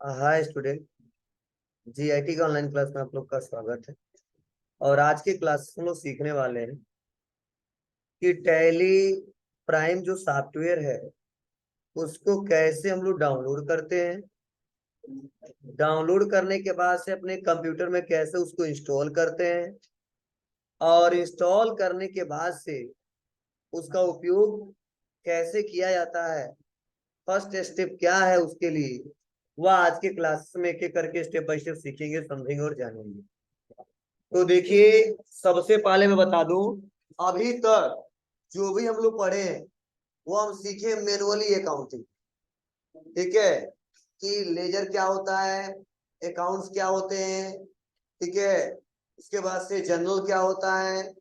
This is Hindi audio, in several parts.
Hi student. जीआईटी का ऑनलाइन क्लास में आप लोग का स्वागत है। और आज की क्लास में हम लोग सीखने वाले हैं कि टैली प्राइम जो सॉफ्टवेयर है उसको कैसे हम लोग डाउनलोड करते हैं। डाउनलोड करने के बाद से अपने कंप्यूटर में कैसे उसको इंस्टॉल करते हैं, और इंस्टॉल करने के बाद से उसका उपयोग कैसे किया जाता है, फर्स्ट स्टेप क्या है उसके लिए, वह आज के क्लास में एक एक करके स्टेप बाय स्टेप सीखेंगे, समझेंगे और जानेंगे। तो देखिए, सबसे पहले मैं बता दूं, अभी तक जो भी हम लोग पढ़े हैं वो हम सीखे मैनुअली अकाउंटिंग। ठीक है, कि लेजर क्या होता है, अकाउंट्स क्या होते हैं। ठीक है, उसके बाद से जनरल क्या होता है,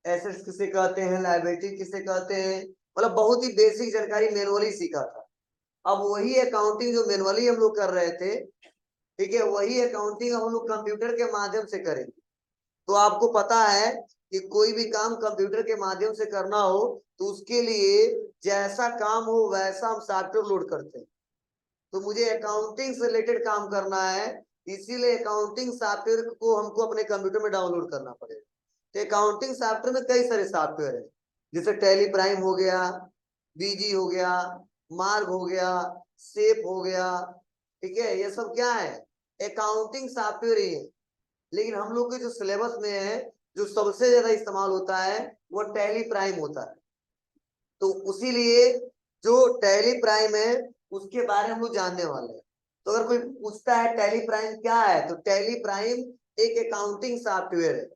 एसेट्स किसे कहते हैं, लायबिलिटी किसे कहते हैं, मतलब बहुत ही बेसिक जानकारी मैनुअली सीखा था। अब वही अकाउंटिंग जो मैनुअली हम लोग कर रहे थे, ठीक है, वही अकाउंटिंग हम लोग कंप्यूटर के माध्यम से करेंगे। तो आपको पता है कि कोई भी काम कंप्यूटर के माध्यम से करना हो तो उसके लिए जैसा काम हो वैसा हम सॉफ्टवेयर लोड करते हैं। तो मुझे अकाउंटिंग से रिलेटेड काम करना है, इसीलिए अकाउंटिंग सॉफ्टवेयर को हमको अपने कंप्यूटर में डाउनलोड करना पड़ेगा। तो अकाउंटिंग सॉफ्टवेयर में कई सारे सॉफ्टवेयर है, जैसे टैली प्राइम हो गया, बीजी हो गया, मार्ग हो गया, सेप हो गया। ठीक है, ये सब क्या है, अकाउंटिंग सॉफ्टवेयर ही है। लेकिन हम लोग के जो सिलेबस में है, जो सबसे ज्यादा इस्तेमाल होता है वो टैली प्राइम होता है। तो उसी लिए जो टैली प्राइम है उसके बारे में हम लोग जानने वाले हैं। तो अगर कोई पूछता है टैली प्राइम क्या है, तो टैली प्राइम एक अकाउंटिंग सॉफ्टवेयर है,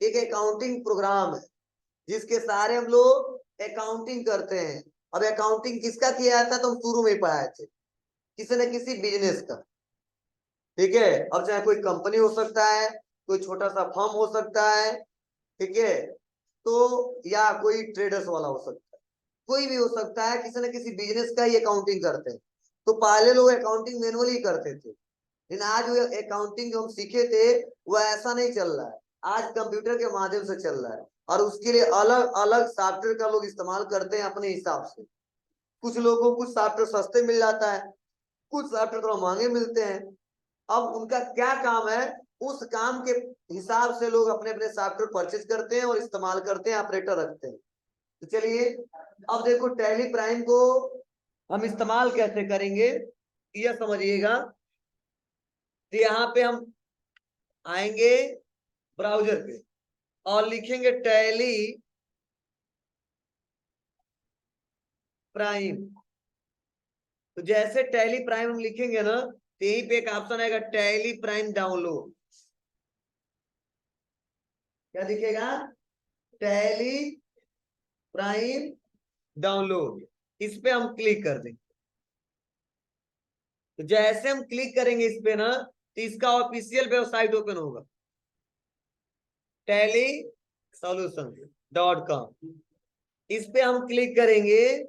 एक अकाउंटिंग प्रोग्राम है जिसके सहारे हम लोग अकाउंटिंग करते हैं। अब अकाउंटिंग किसका किया जाता है तो हम शुरू में पढ़ाए थे, किसी न किसी बिजनेस का। ठीक है, अब चाहे कोई कंपनी हो सकता है, कोई छोटा सा फर्म हो सकता है, ठीक है, तो या कोई ट्रेडर्स वाला हो सकता है, कोई भी हो सकता है, किसी न किसी बिजनेस का ही अकाउंटिंग करते हैं। तो पहले लोग अकाउंटिंग मैनुअली करते थे, लेकिन आज वो अकाउंटिंग जो हम सीखे थे वो ऐसा नहीं चल रहा है, आज कंप्यूटर के माध्यम से चल रहा है। और उसके लिए अलग अलग सॉफ्टवेयर का लोग इस्तेमाल करते हैं अपने हिसाब से। कुछ लोगों को कुछ सॉफ्टवेयर सस्ते मिल जाता है, कुछ सॉफ्टवेयर थोड़ा महंगे मिलते हैं। अब उनका क्या काम है, उस काम के हिसाब से लोग अपने अपने सॉफ्टवेयर परचेज करते हैं और इस्तेमाल करते हैं, ऑपरेटर रखते हैं। तो चलिए, अब देखो टैली प्राइम को हम इस्तेमाल कैसे करेंगे यह समझिएगा। तो यहाँ पे हम आएंगे ब्राउजर पे और लिखेंगे टैली प्राइम। तो जैसे टैली प्राइम हम लिखेंगे ना, तो यहीं पे एक ऑप्शन आएगा टैली प्राइम डाउनलोड। क्या दिखेगा, टैली प्राइम डाउनलोड। इस पे हम क्लिक कर देंगे। तो जैसे हम क्लिक करेंगे इस पे ना, तो इसका ऑफिशियल वेबसाइट ओपन होगा, tellysolution.com। इस पे हम क्लिक करेंगे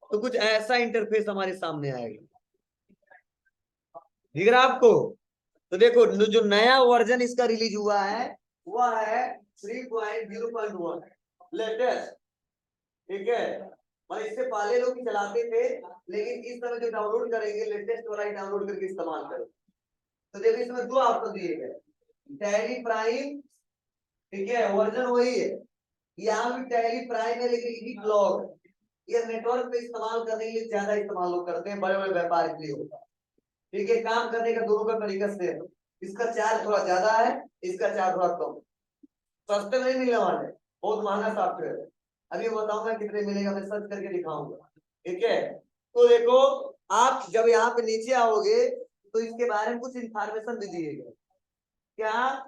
तो कुछ ऐसा इंटरफेस हमारे सामने आएगा, दिख रहा आपको। तो देखो, जो नया वर्जन इसका रिलीज हुआ है वह है 3.0.1 लेटेस्ट। ठीक है, और इससे पहले लोग चलाते थे, लेकिन इस समय जो डाउनलोड करेंगे लेटेस्ट वाला ही डाउनलोड करके इस्तेमाल करें। तो देखो, इसमें दो ऑप्शन दिए गए, टैली प्राइम, ठीक है, वर्जन वही है, यहाँ भी टैली प्राइम है लेकिन ये ब्लॉग है। ये नेटवर्क पे इस्तेमाल करने के लिए ज्यादा इस्तेमाल लोग करते हैं, बड़े बड़े व्यापार के लिए होता है। ठीक है, काम करने का दोनों का तरीका से है। इसका चार्ज थोड़ा ज्यादा है, इसका चार्ज थोड़ा कम। सस्ते नहीं मिलने वाले, बहुत महंगा सॉफ्टवेयर है। अभी बताऊंगा कितने मिलेगा, मैं सर्च करके दिखाऊंगा। ठीक है, तो देखो, आप जब यहाँ पे नीचे आओगे तो इसके बारे में कुछ इंफॉर्मेशन भी दिएगा। क्या,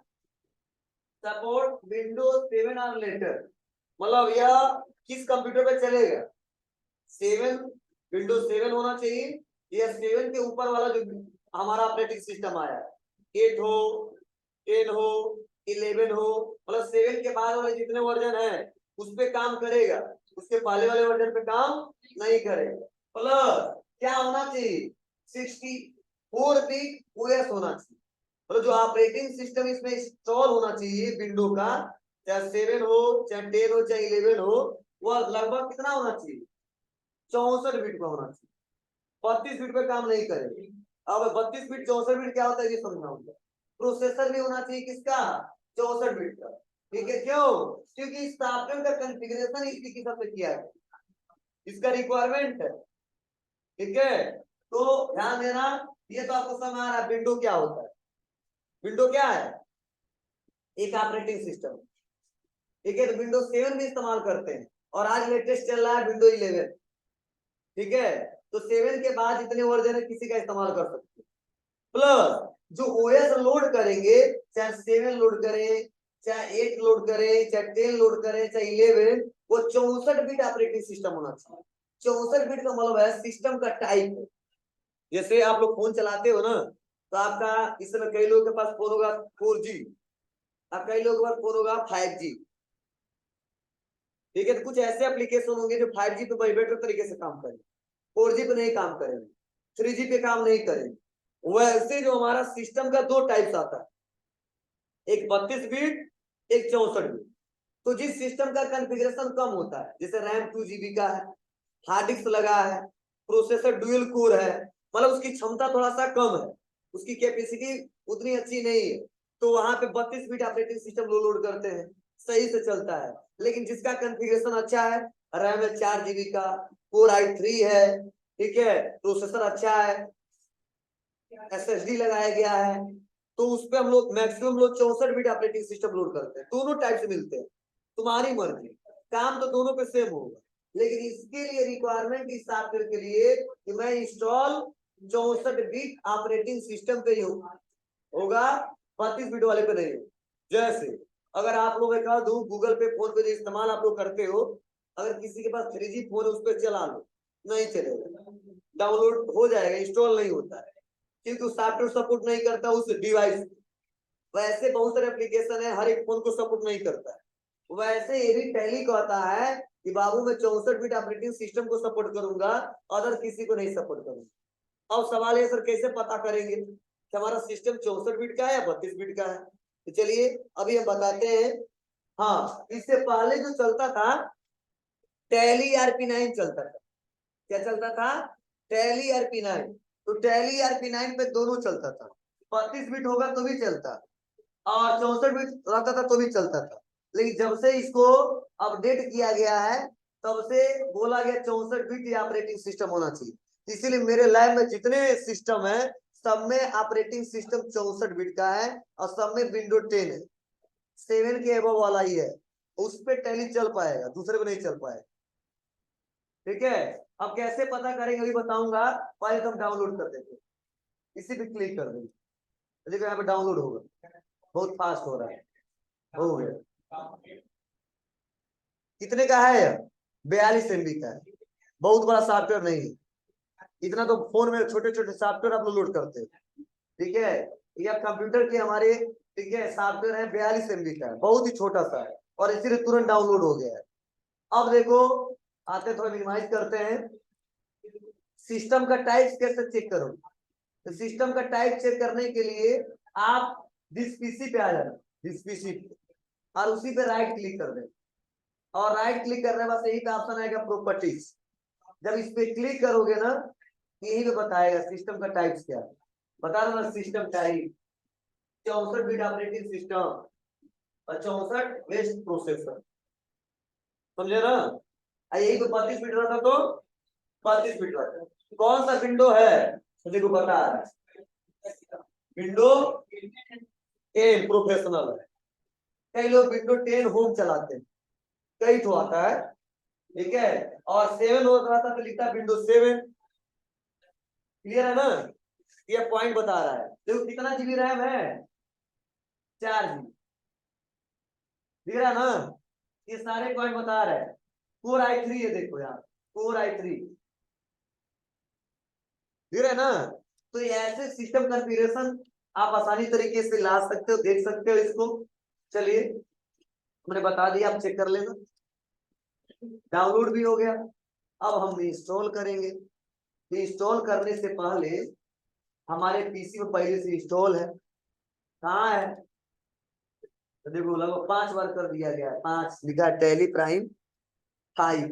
सपोर्ट विंडोज 7 और लेटर, मतलब यह किस कंप्यूटर पे चलेगा, 7, विंडोज 7 होना चाहिए, या 7 के ऊपर वाला जो हमारा ऑपरेटिंग सिस्टम आया है, 8 हो, 10 हो, 11 हो, मतलब 7 के बाद वाले जितने वर्जन है उस पे काम करेगा, उसके पहले वाले वर्जन पे काम नहीं करेगा। प्लस क्या होना चाहिए, 64 बिट ओएस होना चाहिए, मतलब जो ऑपरेटिंग सिस्टम इसमें इंस्टॉल होना चाहिए विंडो का, चाहे 7 हो, चाहे 10 हो, चाहे 11 हो, वह लगभग कितना होना चाहिए, 64 बिट का होना चाहिए। 32 बिट पे काम नहीं करेगा। अब 32 बिट 64 बिट क्या होता है ये समझाऊंगा। प्रोसेसर भी होना चाहिए किसका, 64 बिट का। ठीक है, क्यों, क्योंकि सॉफ्टवेयर का कॉन्फ़िगरेशन इसी की सबसे किया है, इसका रिक्वायरमेंट है। ठीक है, तो ध्यान देना, ये तो आपको समझ आ रहा है विंडो क्या होता है। विंडो क्या है, एक ऑपरेटिंग सिस्टम। ठीक है, तो विंडोज 7 भी इस्तेमाल करते हैं, और आज लेटेस्ट चल रहा है विंडो 11। ठीक है, तो 7 के बाद जितने वर्जन है किसी का इस्तेमाल कर सकते हैं। प्लस जो ओएस लोड करेंगे, चाहे 7 लोड करें, चाहे 8 लोड करें, चाहे 10 लोड करें, चाहे 11, वो 64 बिट ऑपरेटिंग सिस्टम होना चाहिए। 64 बिट का मतलब है सिस्टम का टाइप। जैसे आप लोग फोन चलाते हो ना, तो आपका इस समय कई लोगों के पास फोन होगा 4G, और कई लोगों के पास फोन होगा 5G। ठीक है, तो कुछ ऐसे एप्लीकेशन होंगे जो 5G पे बड़े बेटर तरीके से काम करेंगे, 4G पे नहीं काम करेंगे, 3G पे काम नहीं करेंगे। वैसे जो हमारा सिस्टम का दो टाइप्स आता है, एक 32 बिट, एक 64 बिट। तो जिस सिस्टम का कॉन्फ़िगरेशन कम होता है, जैसे रैम 2 GB का है, हार्ड डिस्क लगा है, प्रोसेसर डुअल कोर है, मतलब उसकी क्षमता थोड़ा सा कम है, उसकी कैपेसिटी उतनी अच्छी नहीं है, तो वहां पे 32 बिट ऑपरेटिंग सिस्टम लोड करते हैं, सही से चलता है। लेकिन जिसका कॉन्फ़िगरेशन अच्छा है, रैम है 4 GB का, कोर i3 है, ठीक है, प्रोसेसर अच्छा है, SSD लगाया गया है, तो उस पे हम लोग मैक्सिमम लोग 64 बिट ऑपरेटिंग सिस्टम लोड करते हैं। दोनों टाइप से मिलते हैं, तुम्हारी मर्जी, काम तो दोनों पे सेम होगा, लेकिन इसके लिए रिक्वायरमेंट इस सॉफ्टवेयर के लिए कि मैं इंस्टॉल 64 बिट ऑपरेटिंग सिस्टम पे ही होगा, 32 बिट वाले पे नहीं हो। जैसे अगर आप लोग कह दो गूगल पे फोन पे जो इस्तेमाल आप लोग करते हो, अगर किसी के पास 3G फोन है उस पर चला लो, नहीं चलेगा, डाउनलोड हो जाएगा, इंस्टॉल नहीं होता है, क्योंकि सॉफ्टवेयर सपोर्ट नहीं करता उस डिवाइस। वैसे बहुत सारे एप्लीकेशन है, हर एक फोन को सपोर्ट नहीं करता है। वैसे ये भी टैली कहता है कि बाबू मैं 64 बिट ऑपरेटिंग सिस्टम को सपोर्ट करूंगा, अदर किसी को नहीं सपोर्ट करूंगा। अब सवाल है सर कैसे पता करेंगे कि हमारा सिस्टम 64 बिट का है या 32 बिट का है। तो चलिए अभी हम बताते हैं। हाँ, इससे पहले जो चलता था टैली RP9 चलता था। क्या चलता था, टैली RP9। तो टैली RP9 पे दोनों चलता था, 32 बिट होगा तो भी चलता, और 64 बिट रहता था तो भी चलता था। लेकिन जब से इसको अपडेट किया गया है, तब से बोला गया 64 बिट ऑपरेटिंग सिस्टम होना चाहिए। इसीलिए मेरे लैब में जितने सिस्टम है, सब में ऑपरेटिंग सिस्टम 64 बिट का है, और सब में विंडो 10 है, 7 के एबव वाला ही है, उस पर टैली चल पाएगा, दूसरे पे नहीं चल पाएगा। ठीक है, अब कैसे पता करेंगे अभी बताऊंगा, पहले तो हम डाउनलोड कर देते, इसी पे क्लिक कर देंगे, देखो यहाँ पे डाउनलोड होगा, बहुत फास्ट हो रहा है, हो गया। कितने का है, 42 MB का है, बहुत बड़ा सॉफ्टवेयर नहीं है, इतना तो फोन में छोटे छोटे सॉफ्टवेयर आप लोड करते हैं। ठीक है, यह कंप्यूटर के हमारे, ठीक है, सॉफ्टवेयर है 42 MB का है, बहुत ही छोटा सा है, और इसीलिए तुरंत डाउनलोड हो गया है। अब देखो आते थोड़ा मिनिमाइज करते हैं, सिस्टम का टाइप कैसे चेक करोगे। तो सिस्टम का टाइप चेक करने के लिए आप दिस पीसी पे आ जाना, दिस पीसी पे, और उसी पे राइट क्लिक कर दें, और राइट क्लिक करने के बाद यही पे ऑप्शन आएगा प्रॉपर्टीज। जब इस पे क्लिक करोगे ना, यही पे बताएगा सिस्टम का टाइप क्या है, बता दो ना system type 64 bit operating system और 64 बेस्ट प्रोसेसर, समझे ना। यही तो 32 बिट रहता तो 32 बिट रहता, कौन सा विंडो है तो देखो बता रहा है, विंडो 10 प्रोफेशनल है, कई लोग विंडो 10 होम चलाते हैं, कई तो आता है। ठीक है, और 7 हो रहा था तो लिखता विंडो 7। क्लियर है ना, ये पॉइंट बता रहा है, देखो कितना GB रैम है, 4 GB, दिख रहा है ना, ये सारे पॉइंट बता रहे हैं। कोर i3 है, देखो यार, कोर i3, दिख रहा है ना। तो ये ऐसे सिस्टम कॉन्फ़िगरेशन आप आसानी तरीके से ला सकते हो, देख सकते हो इसको। चलिए मैंने बता दिया, आप चेक कर लेना, डाउनलोड भी हो गया। अब हम इंस्टॉल करेंगे, इंस्टॉल करने से पहले हमारे पीसी में पहले से इंस्टॉल है, कहाँ है, तो देखो लगभग 5 बार कर दिया गया है, 5 लिखा है टैली प्राइम 5,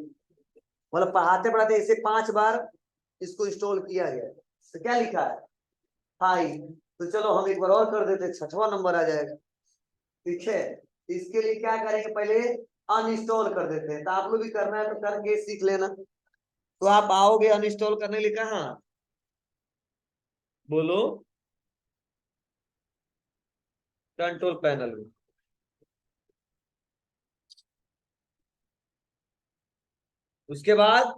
मतलब पढ़ाते पढ़ाते इसे 5 बार इसको इंस्टॉल किया गया है। तो क्या लिखा है, हाई। तो चलो हम एक बार और कर देते, छठवां नंबर आ जाएगा। ठीक है, इसके लिए क्या करेंगे, पहले अनइंस्टॉल कर देते हैं। तो आप लोग भी करना है तो करके सीख लेना। तो आप आओगे अनइंस्टॉल करने के लिए कहाँ, बोलो, कंट्रोल पैनल में। उसके बाद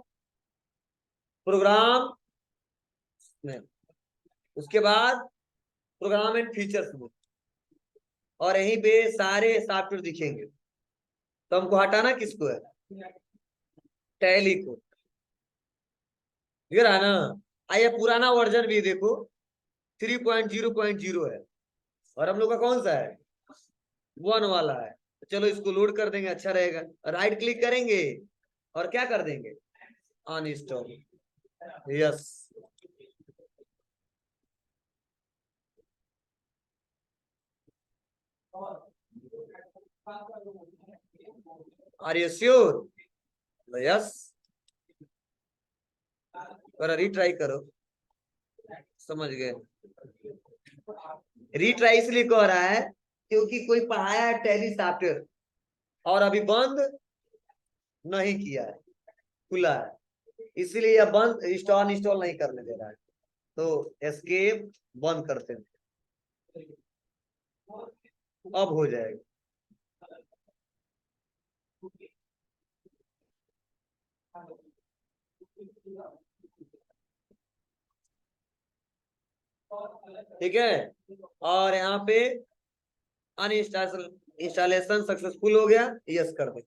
प्रोग्राम में, उसके बाद प्रोग्राम एंड फीचर्स में, और यहीं पे सारे सॉफ्टवेयर दिखेंगे। तो हमको हटाना किसको है, टैली को। ये रहा ना। आइए पुराना वर्जन भी देखो, 3.0.0 है, और हम लोग का कौन सा है, 1 वाला है। तो चलो इसको लोड कर देंगे, अच्छा रहेगा। राइट क्लिक करेंगे और क्या कर देंगे, uninstall. Yes, are you sure, yes, और रीट्राई करो। समझ गए, रीट्राई इसलिए कह रहा है क्योंकि कोई पढ़ाया है टैली सॉफ्टवेयर और अभी बंद नहीं किया है, खुला है, इसलिए यह बंद इंस्टॉल इंस्टॉल नहीं करने दे रहा है। तो एस्केप बंद करते हैं, अब हो जाएगा। ठीक है, और यहाँ पे अनइंस्टॉल इंस्टॉलेशन सक्सेसफुल हो गया, यस कर दे।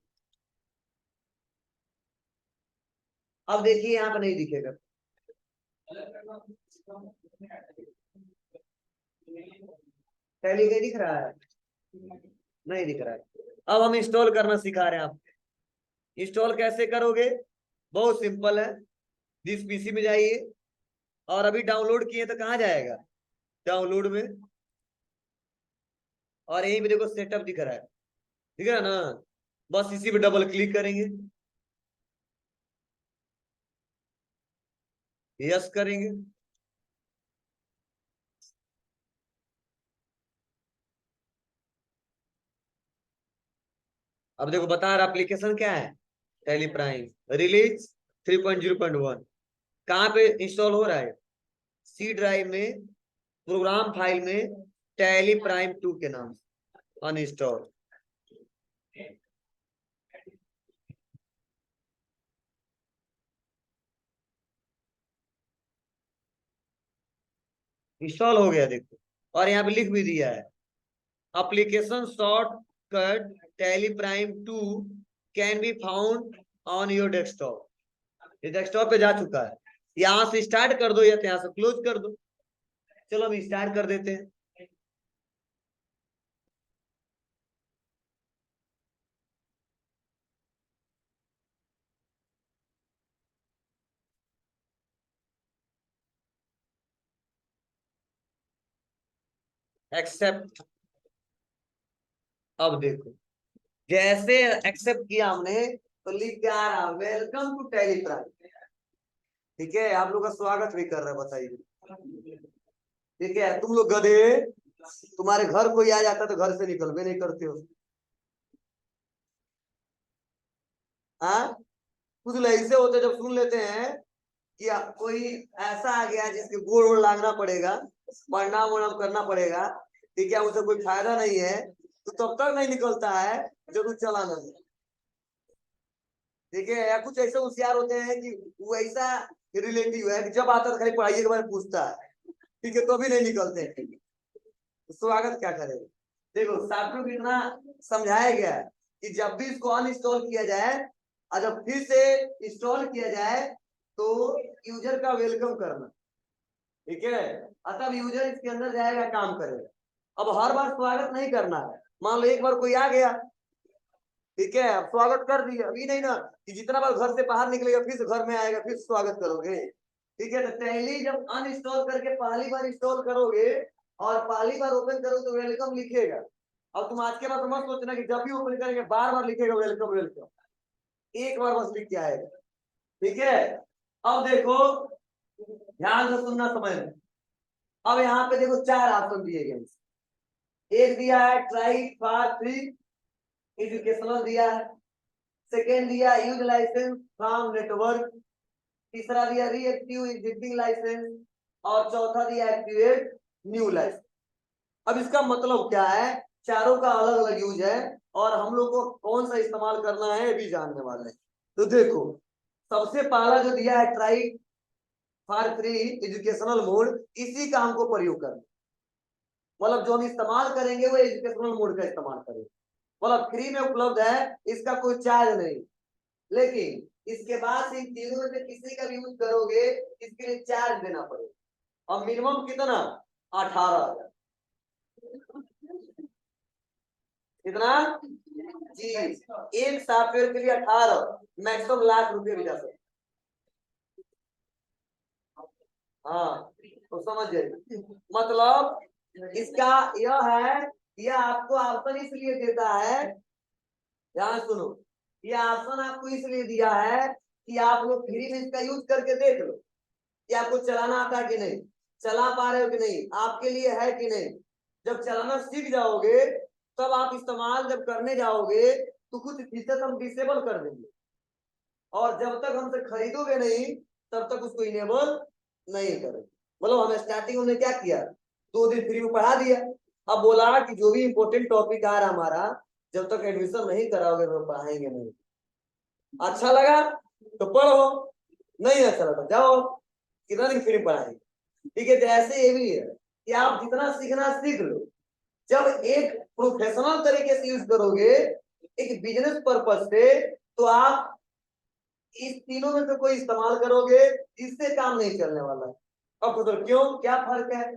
अब देखिए यहाँ पे नहीं दिखेगा, टैली नहीं दिख रहा है, नहीं दिख रहा है। अब हम इंस्टॉल करना सिखा रहे हैं आप। इंस्टॉल कैसे करोगे, बहुत सिंपल है। जिस पीसी में जाइए, और अभी डाउनलोड किए तो कहाँ जाएगा, डाउनलोड में, और यहीं पे देखो सेटअप दिख रहा है, दिख रहा है ना। बस इसी पे डबल क्लिक करेंगे, यस करेंगे। अब देखो बता रहा एप्लीकेशन क्या है, टैली प्राइम रिलीज 3.0.1। कहाँ पे इंस्टॉल हो रहा है, सी ड्राइव में, प्रोग्राम फाइल में, टैली प्राइम 2 के नाम से अनइंस्टॉल। इंस्टॉल हो गया देखो, और यहाँ पे लिख भी दिया है, application shortcut tally prime 2 can be found on your desktop. ये डेस्कटॉप पे जा चुका है, यहाँ से स्टार्ट कर दो या तो यहाँ से क्लोज कर दो। चलो हम स्टार्ट कर देते हैं। एक्सेप्ट, अब देखो जैसे एक्सेप्ट किया हमने तो लिख के आ रहा वेलकम टू टेलीग्राम। ठीक है, आप लोग का स्वागत भी कर रहे हैं, बताइए। ठीक है, तुम लोग गधे, तुम्हारे घर कोई आ जाता तो घर से निकल भी नहीं करते हो। हाँ, कुछ लोग ऐसे होते जब सुन लेते हैं कि कोई ऐसा आ गया जिसके गोड़ वोड़ लागना पड़ेगा, प्रणाम वणाम करना पड़ेगा, ठीक है, उसे कोई फायदा नहीं है, तो तब तक नहीं निकलता है जब तू चला नहीं। ठीक है, या कुछ ऐसे होशियार होते हैं कि वो ऐसा रिलेटिव है कि जब आता है खाली पढ़ाई के बारे में पूछता है, ठीक है, तो भी नहीं निकलते हैं। तो स्वागत क्या करेगा, देखो सॉफ्टवेयर को इतना समझाया गया है कि जब भी इसको अनइंस्टॉल किया जाए और जब फिर से इंस्टॉल किया जाए तो यूजर का वेलकम करना। ठीक है, तब यूजर इसके अंदर जाएगा, काम करेगा। अब हर बार स्वागत नहीं करना है, मान लो एक बार कोई आ गया, ठीक है, अब स्वागत कर दिया, अभी नहीं ना कि जितना बार घर से बाहर निकलेगा फिर से घर में आएगा फिर स्वागत करोगे। ठीक है, तो पहली जब अनइंस्टॉल करके पहली बार इंस्टॉल करोगे और पहली बार ओपन करोगे तो वेलकम लिखेगा। और तुम आज के बाद मत सोचना कि जब भी ओपन करेंगे बार बार लिखेगा वेलकम वेलकम, एक बार बस लिख के आएगा। ठीक है, अब देखो ध्यान से सुनना, समझ में। अब यहाँ पे देखो 4 ऑप्शन दिए गए, एक दिया है ट्राई फॉर फ्री एजुकेशनल दिया है, सेकेंड दिया यूज लाइसेंस फ्रॉम नेटवर्क, तीसरा दिया रीएक्टिव एग्जिस्टिंग लाइसेंस, और चौथा दिया एक्टिवेट न्यू लाइसेंस। अब इसका मतलब क्या है, चारों का अलग अलग यूज है और हम लोग को कौन सा इस्तेमाल करना है भी जानने वाले हैं। तो देखो सबसे पहला जो दिया है try for free educational mode, इसी का हमको प्रयोग करना, मतलब जो हम इस्तेमाल करेंगे वो एजुकेशनल मोड का इस्तेमाल करेंगे, मतलब फ्री में उपलब्ध है, इसका कोई चार्ज नहीं। लेकिन इसके बाद इन तीनों में से किसी का भी यूज करोगे इसके लिए चार्ज देना पड़ेगा, और मिनिमम कितना, 18,000। कितना जी, एक सॉफ्टवेयर के लिए 18, मैक्सिमम लाख रुपए भी जा सकते। हाँ तो समझ जाइए, मतलब इसका यह है, यह आपको ऑप्शन इसलिए देता है, ध्यान सुनो, यह ऑप्शन आपको इसलिए दिया है कि आप लोग फ्री में इसका यूज करके देख लो कि आपको चलाना आता है कि नहीं, चला पा रहे हो कि नहीं, आपके लिए है कि नहीं। जब चलाना सीख जाओगे तब आप इस्तेमाल जब करने जाओगे तो कुछ फीचर हम डिसेबल कर देंगे, और जब तक हमसे खरीदोगे नहीं तब तक उसको इनेबल नहीं करेंगे। मतलब हमें स्टार्टिंग में क्या किया, 2 दिन फ्री में पढ़ा दिया, अब बोला कि जो भी इंपॉर्टेंट टॉपिक आ रहा हमारा जब तक एडमिशन नहीं कराओगे तो पढ़ाएंगे नहीं। अच्छा लगा तो पढ़ो, नहीं अच्छा लगा जाओ, कितना दिन फ्री पढ़ाएंगे। ठीक है, तो ऐसे ये भी है कि आप जितना सीखना सीख लो, जब एक प्रोफेशनल तरीके से यूज करोगे एक बिजनेस पर्पज से, तो आप इस तीनों में से कोई इस्तेमाल करोगे, इससे काम नहीं चलने वाला। अब तो क्यों, क्या फर्क है,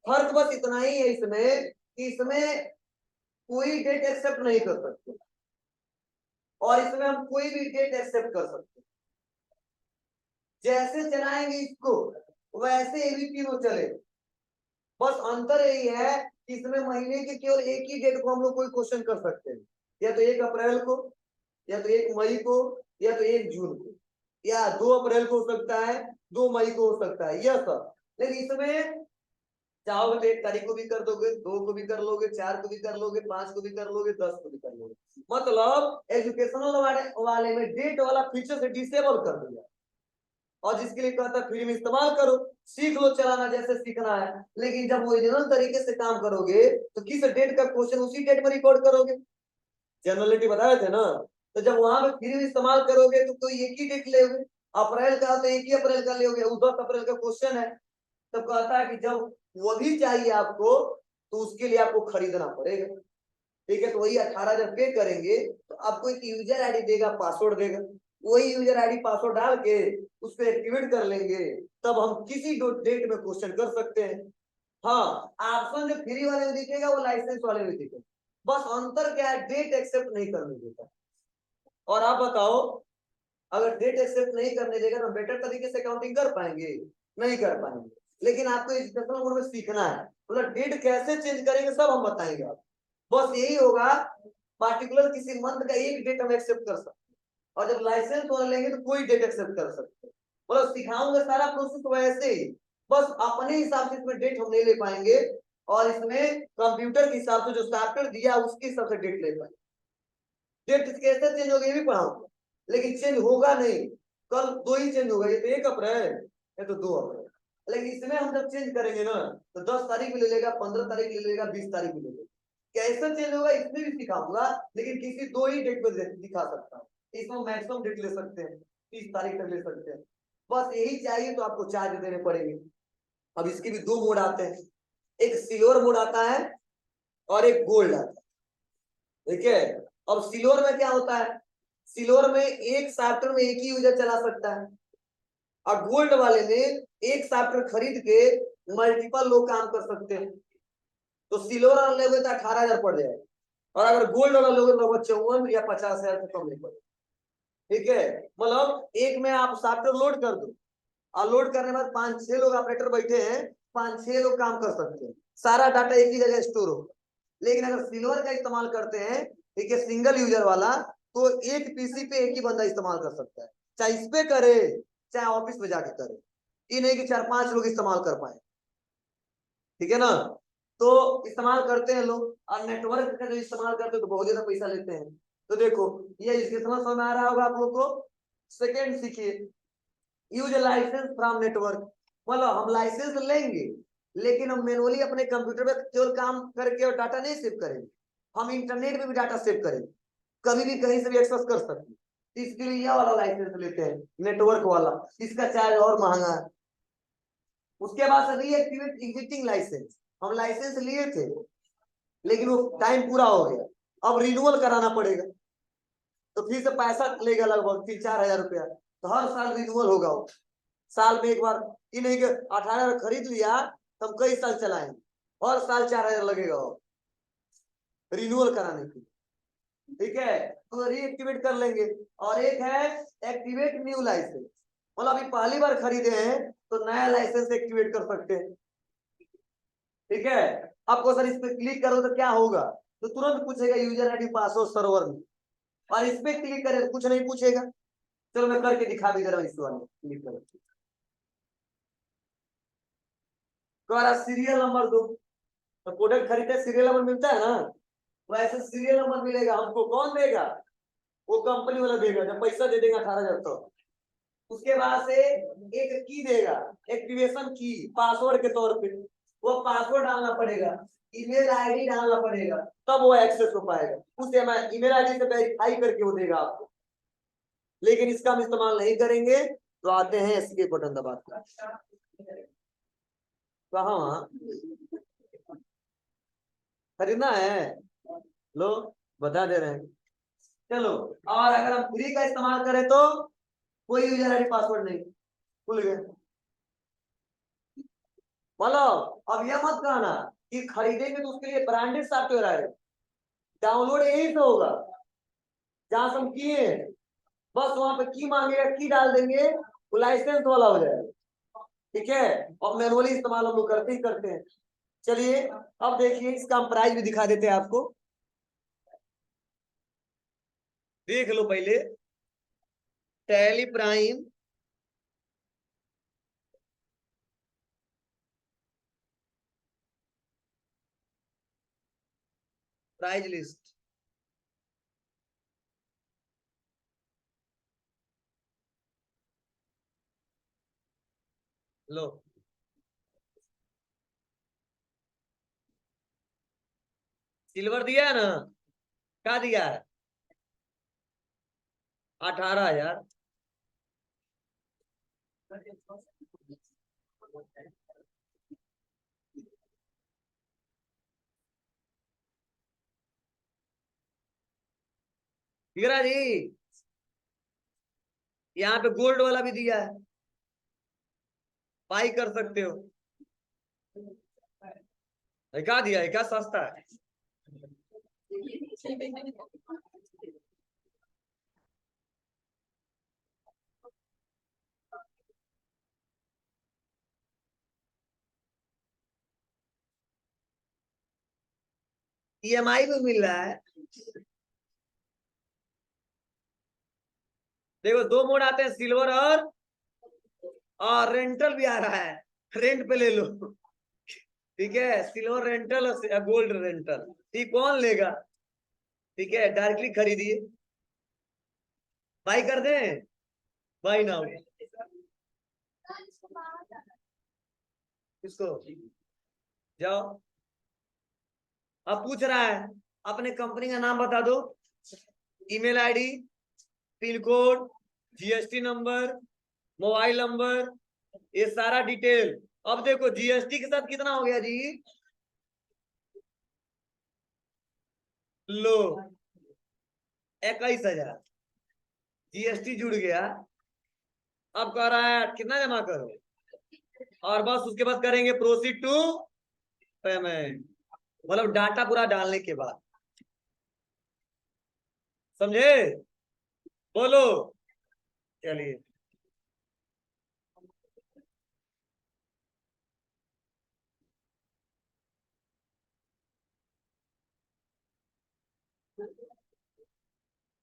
फर्क बस इतना ही है इसमें कि इसमें कोई डेट एक्सेप्ट नहीं कर सकते और इसमें हम कोई भी डेट एक्सेप्ट कर सकते, जैसे चलाएंगे इसको वैसे ये भी तीनों चले। बस अंतर यही है कि इसमें महीने के केवल एक ही डेट को हम लोग कोई क्वेश्चन कर सकते हैं, या तो 1 अप्रैल को, या तो 1 मई को, या तो 1 जून को, या 2 अप्रैल को हो सकता है, 2 मई को हो सकता है, यह सब। लेकिन इसमें चाहोगे तो 1 तारीख को भी कर दोगे, 2 को भी कर लोगे, 4 को भी कर लोगे, 5 को भी कर लोगे, 10 को भी कर लोगे। मतलब एजुकेशनल वाले में डेट वाला फीचर से डिसेबल कर दिया, और जिसके लिए कहता है फ्री में इस्तेमाल करो, सीख लो चलाना जैसे सीखना है। लेकिन जब ओरिजिनल तरीके से काम करोगे तो किस डेट का क्वेश्चन उसी डेट में रिकॉर्ड करोगे, जनरलिटी बताए थे ना। तो जब वहां पे फ्री में इस्तेमाल करोगे तो कोई एक ही डेट लोगे, अप्रैल का तो 1 ही अप्रैल का लोगे, 10 अप्रैल का क्वेश्चन है। तो कहता है कि जब वो भी चाहिए आपको तो उसके लिए आपको खरीदना पड़ेगा। ठीक है, तो वही 18,000 पे करेंगे तो आपको एक यूजर आईडी देगा, पासवर्ड देगा, वही यूजर आईडी पासवर्ड डाल के उसको एक्टिवेट कर लेंगे, तब हम किसी डेट में क्वेश्चन कर सकते हैं। हाँ, ऑप्शन जो फ्री वाले में दिखेगा वो लाइसेंस वाले में दिखेगा, बस अंतर क्या है, डेट एक्सेप्ट नहीं करने देता। और आप बताओ, अगर डेट एक्सेप्ट नहीं करने देगा तो बेटर तरीके से काउंटिंग कर पाएंगे, नहीं कर पाएंगे। लेकिन आपको एजुकेशनल मोड में सीखना है, मतलब डेट कैसे चेंज करेंगे सब हम बताएंगे आप, बस यही होगा पार्टिकुलर किसी मंथ का एक डेट हम एक्सेप्ट कर सकते हैं, और जब लाइसेंस वाला लेंगे तो कोई डेट एक्सेप्ट कर सकते हैं। मतलब सिखाऊंगा सारा प्रोसेस वैसे ही, बस अपने हिसाब से इसमें डेट हम नहीं ले पाएंगे, और इसमें कंप्यूटर के हिसाब से जो सॉफ्टवेयर दिया उसके हिसाब से डेट ले पाएंगे। डेट कैसे चेंज होगी ये भी पढ़ाऊंगा, लेकिन चेंज होगा नहीं, कल 2 ही चेंज होगा, ये तो 1 अप्रैल या तो 2 अप्रैल। लेकिन इसमें हम जब चेंज करेंगे ना तो 10 तारीख भी ले लेगा, 15 तारीख ले लेगा, 20 तारीख भी ले लेगा, कैसे चेंज होगा इसमें भी सिखाऊंगा, लेकिन किसी 2 ही डेट पर दिखा सकता हूँ। इसमें मैक्सिमम डेट ले सकते हैं, 30 तारीख तक ले सकते हैं, बस यही चाहिए तो आपको चार्ज देने पड़ेंगे। अब इसके भी 2 मोड आते हैं, एक सिल्वर मोड आता है और एक गोल्ड आता है। ठीक है, अब सिल्वर में क्या होता है, सिल्वर में एक सॉफ्टवेयर में एक ही यूजर चला सकता है, और गोल्ड वाले में एक सॉफ्टवेयर खरीद के मल्टीपल लोग काम कर सकते हैं। तो सिल्वर वाला लोगे तो 18,000 पड़ जाएगा, और अगर गोल्ड वाला लोगे तो 54 या 50,000 से कम नहीं पड़ेगा। ठीक है, मतलब एक में आप सॉफ्टवेयर लोड कर दो, और लोड करने के बाद 5-6 लोग ऑपरेटर बैठे हैं, 5-6 लोग काम कर सकते हैं, सारा डाटा एक ही जगह स्टोर होगा। लेकिन अगर सिल्वर का इस्तेमाल करते हैं, ठीक है, सिंगल यूजर वाला, तो एक पीसी पे एक ही बंदा इस्तेमाल कर सकता है, चाहे इस पे करे चाहे ऑफिस में जाके करे, ये नहीं कि 4-5 लोग इस्तेमाल कर पाए। ठीक है ना। तो इस्तेमाल करते हैं लोग, और नेटवर्क का जो इस्तेमाल करते हैं तो बहुत ज्यादा पैसा लेते हैं। तो देखो ये इसके समझ में आ रहा होगा आप लोग को। सेकेंड सीखिए, यूज लाइसेंस फ्रॉम नेटवर्क। मतलब हम लाइसेंस लेंगे, लेकिन हम मैनुअली अपने कंप्यूटर पे केवल काम करके और डाटा नहीं सेव करेंगे, हम इंटरनेट में भी डाटा सेव करेंगे, कभी भी कहीं से भी एक्सेस कर सकते हैं। तो इसके लिए यह वाला लाइसेंस लेते हैं, नेटवर्क वाला। इसका चार्ज और महंगा है। उसके बाद रीएक्टिवेट एग्जिस्टिंग लाइसेंस। हम लाइसेंस लिए थे, लेकिन वो टाइम पूरा हो गया, अब रिन्यूअल कराना पड़ेगा। तो फिर से पैसा लेगा लगभग 3-4 हजार रुपया। तो हर साल रिन्यूअल होगा वो, साल में एक बार। ये नहीं कि 18 खरीद लिया तब कई साल चलाएंगे, हर साल 4 हजार लगेगा वो रिन्यूअल कराने की। ठीक है, तो रीएक्टिवेट कर लेंगे। और एक है एक्टिवेट न्यू लाइसेंस। मतलब अभी पहली बार खरीदे हैं तो नया लाइसेंस एक्टिवेट कर सकते हैं। ठीक है, आपको सर इस पे क्लिक करो तो क्या होगा, तो तुरंत पूछेगा यूजर आईडी पासवर्ड सर्वर में, और इस पे क्लिक करें कुछ नहीं पूछेगा। चलो मैं करके दिखा भी दे रहा हूँ, इस वाले क्लिक करो। सीरियल नंबर दो। तो प्रोडक्ट खरीदते सीरियल नंबर मिलता है ना, वैसे सीरियल नंबर मिलेगा हमको। कौन देगा, वो कंपनी वाला देगा, जब पैसा दे देगा 18 हजार। तो उसके बाद से एक की देगा, एक्टिवेशन की, पासवर्ड के तौर पे। वो पासवर्ड डालना पड़ेगा, ईमेल आईडी डालना पड़ेगा, तब वो एक्सेस हो पाएगा। उसे मैं ईमेल आईडी से वेरीफाई करके वो देगा आपको। लेकिन इसका हम इस्तेमाल नहीं करेंगे, तो आते हैं एस्केप बटन दबाकर। कहाँ खरीदना है, लो बता दे रहे हैं। चलो, और अगर हम फ्री का इस्तेमाल करें तो कोई यूजर आईडी पासवर्ड नहीं, भूल गए। बोलो, अब यह मत कहना कि खरीदेंगे तो उसके लिए ब्रांडेड सॉफ्टवेयर आएगा। डाउनलोड यही से होगा जहां से हम किए, बस वहां पे की मांगेगा, की डाल देंगे, वो लाइसेंस वाला हो जाएगा। ठीक है, और मैनुअली इस्तेमाल हम लोग करते ही करते हैं। चलिए अब देखिए, इसका हम प्राइस भी दिखा देते हैं आपको, देख लो पहले। Tally Prime price list. लो, सिल्वर दिया है ना, क्या दिया है, 18 हजार। हीरा जी, यहाँ पे गोल्ड वाला भी दिया है, बाई कर सकते हो। क्या दिया है, क्या सस्ता है। ईएमआई भी मिल रहा है। देखो दो मोड आते हैं, सिल्वर और रेंटल भी आ रहा है, रेंट पे ले लो। ठीक है, सिल्वर रेंटल और गोल्ड रेंटल, ठीक कौन लेगा। ठीक है, डायरेक्टली खरीदिए, बाई कर दें, बाई ना हो किसको, जाओ। अब पूछ रहा है अपने कंपनी का नाम बता दो, email ID, pin code, GST number, mobile number, ये सारा डिटेल। अब देखो जीएसटी के साथ कितना हो गया जी, लो 21 हजार जीएसटी जुड़ गया। अब कह रहा है कितना जमा करो, और बस उसके बाद करेंगे प्रोसीड टू पेमेंट, मतलब डाटा पूरा डालने के बाद। समझे, बोलो। चलिए,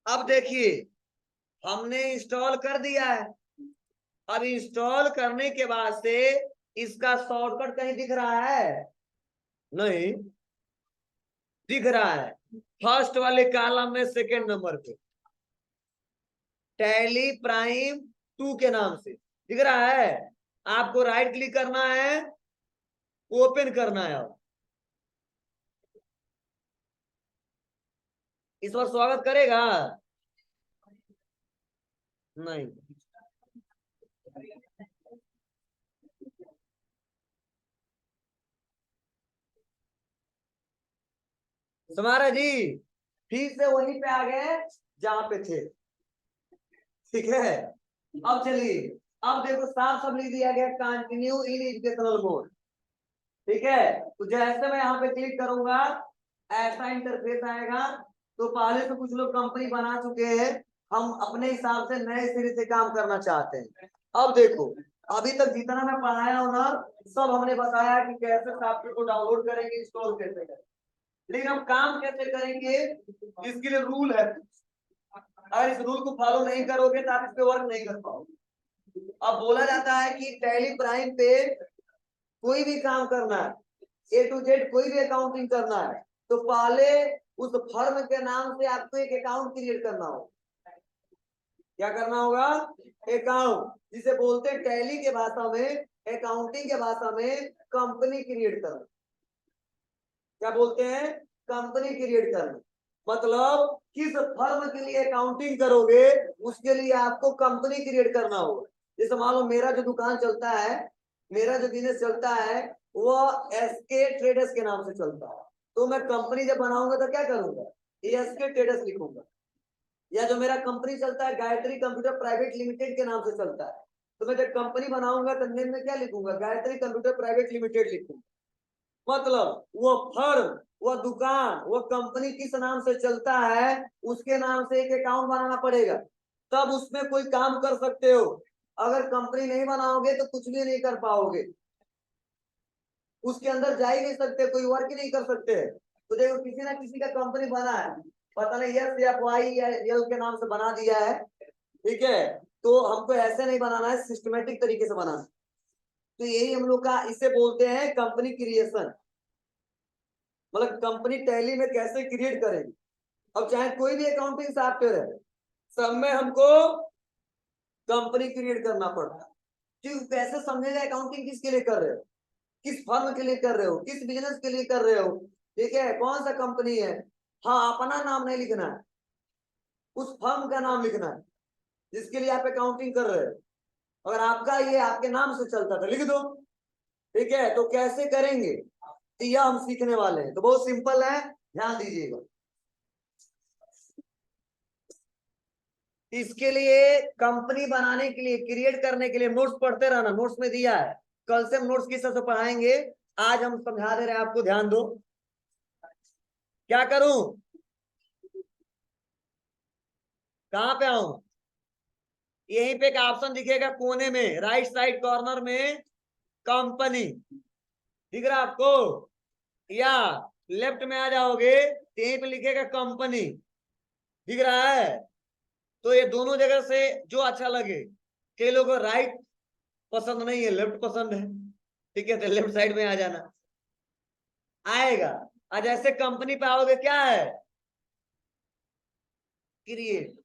अब देखिए हमने इंस्टॉल कर दिया है। अब इंस्टॉल करने के बाद से इसका शॉर्टकट कहीं दिख रहा है, नहीं दिख रहा है, फर्स्ट वाले कॉलम में सेकेंड नंबर पे टैली प्राइम 2 के नाम से दिख रहा है। आपको राइट क्लिक करना है, ओपन करना है। अब इस बार स्वागत करेगा? नहीं। समारा जी फिर से वहीं पे आ गए जहां पे थे, ठीक है। अब चलिए, अब देखो साफ सब लिख दिया गया, कंटिन्यू इन एजुकेशनल मोड, ठीक है। तो जैसे मैं यहाँ पे क्लिक करूंगा ऐसा इंटरफेस आएगा। तो पहले तो कुछ लोग कंपनी बना चुके हैं, हम अपने हिसाब से नए सिरे से काम करना चाहते हैं। अब देखो, अभी तक जितना मैं पढ़ाया हूं ना, सब हमने बताया कि कैसे सॉफ्टवेयर को डाउनलोड करेंगे, इंस्टॉल कैसे करेंगे, लेकिन हम काम कैसे करेंगे इसके लिए रूल है। अगर इस रूल को फॉलो नहीं करोगे तो आप इस पे वर्क नहीं कर पाओगे। अब बोला जाता है कि टैली प्राइम पे कोई भी काम करना है, ए टू जेड कोई भी अकाउंटिंग करना है, तो पहले उस फर्म के नाम से आपको एक अकाउंट क्रिएट करना होगा। क्या करना होगा? अकाउंट, जिसे बोलते हैं टैली के भाषा में, अकाउंटिंग के भाषा में कंपनी क्रिएट करना। क्या बोलते हैं? कंपनी क्रिएट करना। मतलब किस फर्म के लिए अकाउंटिंग करोगे उसके लिए आपको कंपनी क्रिएट करना होगा। जैसे मान लो मेरा जो दुकान चलता है, मेरा जो बिजनेस चलता है वो एसके ट्रेडर्स के नाम से चलता है, तो मैं कंपनी जब बनाऊंगा तो क्या करूंगा? एसके ट्रेडर्स लिखूंगा। या जो मेरा कंपनी चलता है गायत्री कंप्यूटर प्राइवेट लिमिटेड के नाम से चलता है, तो मैं जब कंपनी बनाऊंगा तो नेम में क्या लिखूंगा? गायत्री कंप्यूटर प्राइवेट लिमिटेड लिखूंगा। मतलब वो फर्म, वो दुकान, वो कंपनी किस नाम से चलता है उसके नाम से एक अकाउंट बनाना पड़ेगा, तब उसमें कोई काम कर सकते हो। अगर कंपनी नहीं बनाओगे तो कुछ भी नहीं कर पाओगे, उसके अंदर जा ही नहीं सकते, कोई वर्क ही नहीं कर सकते। तो देखो किसी ना किसी का कंपनी बना है, पता नहीं यस या वाई या यल के नाम से बना दिया है, ठीक है। तो हमको ऐसे नहीं बनाना है, सिस्टमेटिक तरीके से बनाना। तो यही हम लोग का, इसे बोलते हैं कंपनी क्रिएशन। मतलब कंपनी टैली में कैसे क्रिएट करेंगे। अब चाहे कोई भी अकाउंटिंग सॉफ्टवेयर है, सब में हमको कंपनी क्रिएट करना पड़ता है। क्यों? कैसे समझेगा अकाउंटिंग किसके लिए कर रहे हो, किस फर्म के लिए कर रहे हो, किस बिजनेस के लिए कर रहे हो, ठीक है, कौन सा कंपनी है। हाँ, अपना नाम नहीं लिखना है, उस फर्म का नाम लिखना है जिसके लिए आप अकाउंटिंग कर रहे हो। अगर आपका ये आपके नाम से चलता था लिख दो, ठीक है। तो कैसे करेंगे तो यह हम सीखने वाले हैं, तो बहुत सिंपल है, ध्यान दीजिएगा। इसके लिए कंपनी बनाने के लिए, क्रिएट करने के लिए नोट्स पढ़ते रहना, नोट्स में दिया है। कल से हम नोट्स किस तरह से पढ़ाएंगे, आज हम समझा दे रहे हैं आपको, ध्यान दो। क्या करूं, कहां पे आऊं? यहीं पे एक ऑप्शन दिखेगा कोने में, राइट साइड कॉर्नर में, कंपनी दिख रहा आपको? या लेफ्ट में आ जाओगे तो यहीं पे लिखेगा कंपनी, दिख रहा है? तो ये दोनों जगह से जो अच्छा लगे, कई लोगों को राइट पसंद नहीं है, लेफ्ट पसंद है, ठीक है, तो लेफ्ट साइड में आ जाना, आएगा। आज ऐसे कंपनी पे आओगे, क्या है? क्रिएट,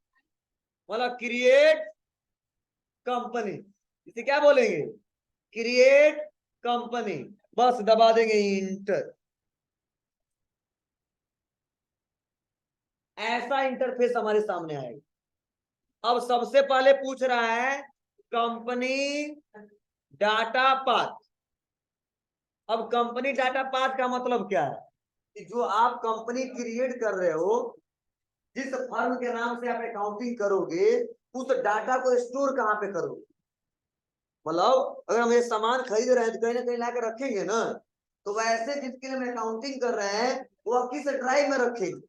मतलब क्रिएट कंपनी, इसे क्या बोलेंगे? Create company. बस दबा देंगे इंटर, ऐसा इंटरफेस हमारे सामने आएगा। अब सबसे पहले पूछ रहा है कंपनी डाटा पाथ। अब कंपनी डाटा पाथ का मतलब क्या है कि जो आप कंपनी क्रिएट कर रहे हो, जिस फर्म के नाम से आप अकाउंटिंग करोगे, उस डाटा को स्टोर कहां पे करोगे। मतलब अगर हम ये सामान खरीद रहे हैं तो कहीं ना कहीं लाकर रखेंगे ना, तो वैसे जिसके लिए हम अकाउंटिंग कर रहे हैं वो आप किस ड्राइव में रखेंगे?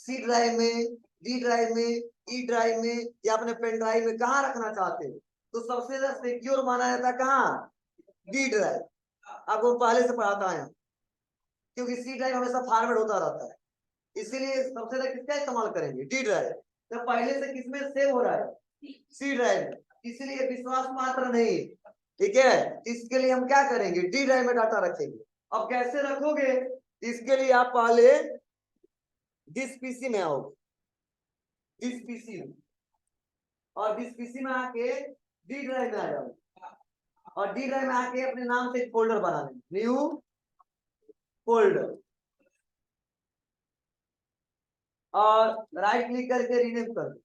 सी ड्राइव में, डी ड्राइव में, ई ड्राइव में, या अपने पेन ड्राइव में, कहाँ रखना चाहते हो? तो सबसे ज्यादा सिक्योर माना जाता है कहाँ? D drive. आपको पहले से पढ़ाता है, क्योंकि सी ड्राइव हमेशा फॉरवर्ड होता रहता है, इसीलिए सबसे ज्यादा किसका इस्तेमाल करेंगे? D drive. तो पहले से किसमें सेव हो रहा है? सी ड्राइव, इसलिए विश्वास पात्र नहीं, ठीक है। इसके लिए हम क्या करेंगे? डी ड्राइव में डाटा रखेंगे। अब कैसे रखोगे, इसके लिए आप पहले दिस पीसी में आओ, दिस पीसी में, और दिस पीसी में आके डी ड्राइव में आ जाओ, और डी ड्राइव में आके अपने नाम से एक फोल्डर बना लें, न्यू फोल्डर, और राइट क्लिक करके रीनेम कर दो।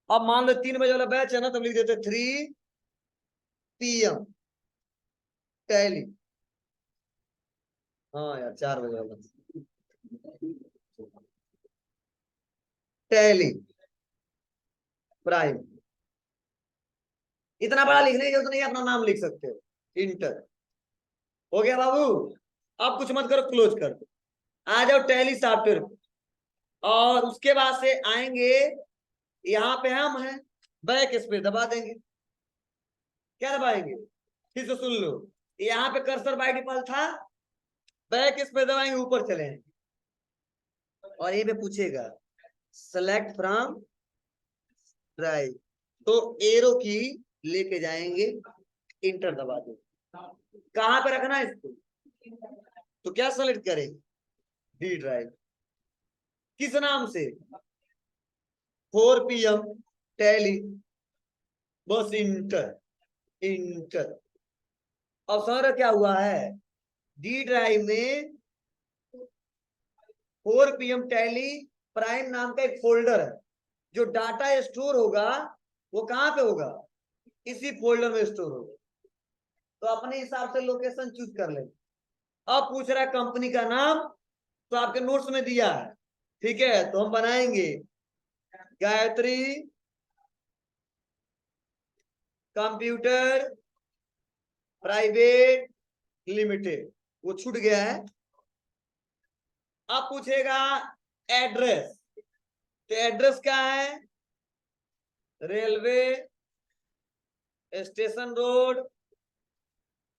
अब मान लो 3 बजे वाला बैच है ना, तो लिख देते 3 PM टैली। हाँ यार 4 बजे वाला टैली प्राइम। इतना बड़ा लिखने की जरूरत नहीं है, अपना नाम लिख सकते हो, इंटर। हो गया बाबू, अब कुछ मत करो, क्लोज कर दो, आ जाओ टैली सॉफ्टवेयर, और उसके बाद से आएंगे यहाँ पे हम हैं, बैक इस पे दबा देंगे। क्या दबाएंगे, फिर से सुन लो, यहाँ पे कर्सर बाय डिफॉल्ट था, बैक इस पे दबाएंगे, ऊपर चले, और ये पे पूछेगा सेलेक्ट फ्रॉम ड्राइव, तो एरो की लेके जाएंगे, इंटर दबा दो। कहां पे रखना है इसको, तो क्या सेलेक्ट करें, डी ड्राइव, किस नाम से, 4 PM टैली, बस इंटर, इंटर। अब सर क्या हुआ है, डी ड्राइव में 4 PM टैली प्राइम नाम का एक फोल्डर है, जो डाटा स्टोर होगा वो कहां पे होगा, इसी फोल्डर में स्टोर होगा। तो अपने हिसाब से लोकेशन चूज कर ले। अब पूछ रहा है कंपनी का नाम, तो आपके नोट्स में दिया है, ठीक है, तो हम बनाएंगे गायत्री कंप्यूटर प्राइवेट लिमिटेड, वो छूट गया है। अब पूछेगा एड्रेस, तो एड्रेस क्या है, रेलवे स्टेशन रोड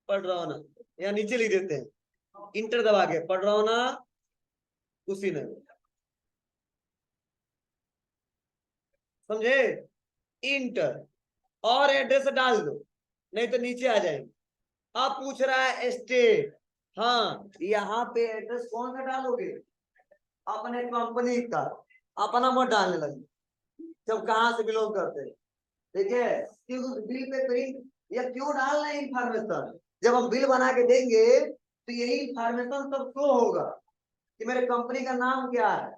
पडरौना, या नीचे लिख देते हैं, इंटर दबा के पडरौना कुशीनगर, समझे, इंटर, और एड्रेस डाल दो, नहीं तो नीचे आ जाएंगे। अब पूछ रहा है स्टेट, हाँ यहाँ पे एड्रेस कौन सा डालोगे, अपने कंपनी का, अपना मत डालने लगे, जब कहाँ से बिलोंग करते हैं, ठीक है, क्योंकि बिल पे प्रिंट, या क्यों डालना है इंफॉर्मेशन, जब हम बिल बना के देंगे तो यही इंफॉर्मेशन सब शो होगा कि मेरे कंपनी का नाम क्या है,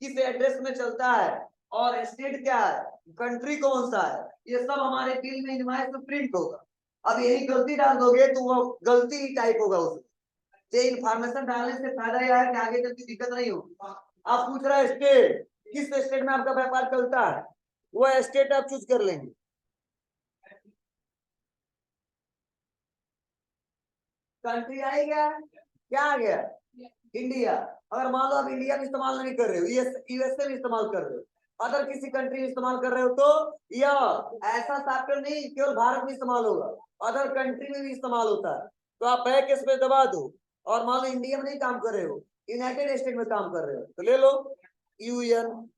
किस एड्रेस में चलता है, और स्टेट क्या है, कंट्री कौन सा है, ये सब हमारे बिल में इनवॉइस में प्रिंट होगा। अब यही गलती डाल दोगे तो वो गलती ही टाइप होगा उसमें, ये इंफॉर्मेशन डालने से फायदा यह है कि आगे चल के दिक्कत नहीं होगी। आप पूछ रहे हैं स्टेट, किस स्टेट में आपका व्यापार चलता है, वो स्टेट आप चूज कर लेंगे। कंट्री आ गया, क्या आ गया, इंडिया। अगर मान लो आप इंडिया में इस्तेमाल नहीं कर रहे हो, यूएसए में इस्तेमाल कर रहे हो, अदर किसी कंट्री में इस्तेमाल कर रहे हो, तो यह ऐसा सॉफ्टवेयर नहीं केवल भारत में इस्तेमाल होगा, अदर कंट्री में भी इस्तेमाल होता है। तो आप बैक इस पे दबा दो, और मान लो इंडिया में नहीं काम कर रहे हो, यूनाइटेड स्टेट में काम कर रहे हो, तो ले लो यूएन,